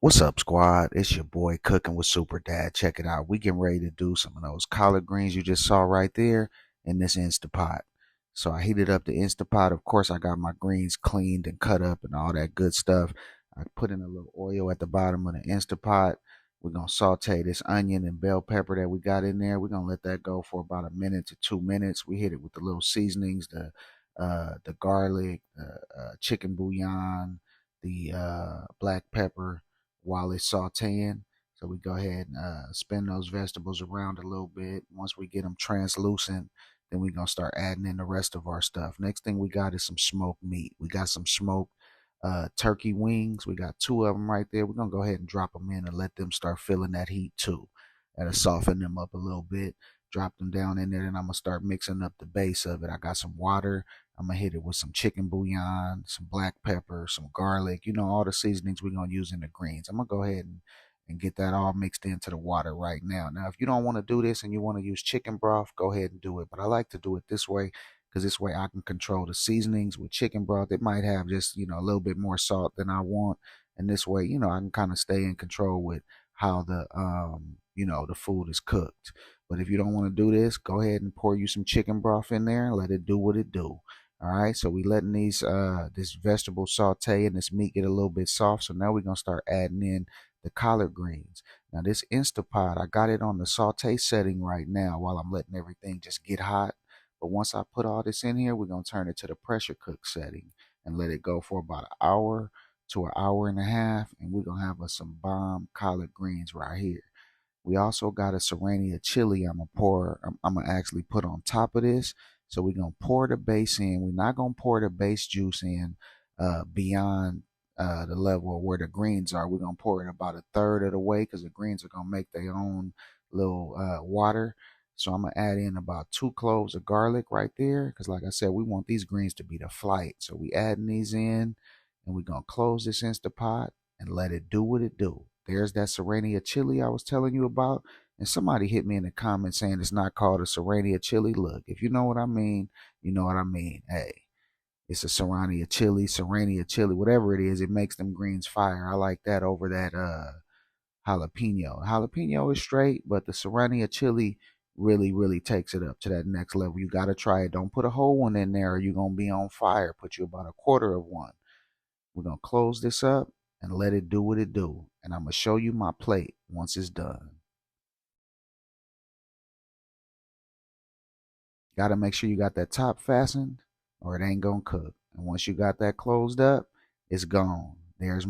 What's up, squad? It's your boy Cooking with Super Dad. Check it out. We getting ready to do some of those collard greens you just saw right there in this Instapot. So I heated up the Instapot. Of course, I got my greens cleaned and cut up and all that good stuff. I put in a little oil at the bottom of the Instapot. We're gonna saute this onion and bell pepper that we got in there. We're gonna let that go for about a minute to 2 minutes. We hit it with the little seasonings, the garlic, the chicken bouillon, the black pepper while it's sauteing. So we go ahead and spin those vegetables around a little bit. Once we get them translucent, then we're going to start adding in the rest of our stuff. Next thing we got is some smoked meat. We got some smoked turkey wings. We got two of them right there. We're going to go ahead and drop them in and let them start feeling that heat too. That'll soften them up a little bit. Drop them down in there, and I'm going to start mixing up the base of it. I got some water. I'm going to hit it with some chicken bouillon, some black pepper, some garlic, all the seasonings we're going to use in the greens. I'm going to go ahead and get that all mixed into the water right now. Now, if you don't want to do this and you want to use chicken broth, go ahead and do it. But I like to do it this way because this way I can control the seasonings with chicken broth. It might have just, a little bit more salt than I want. And this way, I can kind of stay in control with how the food is cooked. But if you don't want to do this, go ahead and pour you some chicken broth in there and let it do what it do. All right, so we letting this vegetable saute and this meat get a little bit soft. So now we're gonna start adding in the collard greens. Now this Instapot, I got it on the saute setting right now while I'm letting everything just get hot. But once I put all this in here, we're gonna turn it to the pressure cook setting and let it go for about an hour to an hour and a half, and we're gonna have us some bomb collard greens right here. We also got a Serrania chili I'm gonna actually put on top of this. So we're gonna pour the base in. We're not gonna pour the base juice in beyond the level of where the greens are. We're gonna pour it about a third of the way because the greens are gonna make their own little water. So I'm gonna add in about 2 cloves of garlic right there because, like I said, we want these greens to be the flight. So we adding these in, and we're gonna close this Instapot and let it do what it do. There's that Serrania chili I was telling you about. And somebody hit me in the comments saying it's not called a Serrania chili. Look, if you know what I mean, you know what I mean. Hey, it's a Serrania chili, whatever it is. It makes them greens fire. I like that over that jalapeno. Jalapeno is straight, but the Serrania chili really, really takes it up to that next level. You got to try it. Don't put a whole one in there or you're going to be on fire. Put you about a quarter of one. We're going to close this up and let it do what it do. And I'm going to show you my plate once it's done. Got to make sure you got that top fastened or it ain't going to cook. And once you got that closed up, it's gone. There's my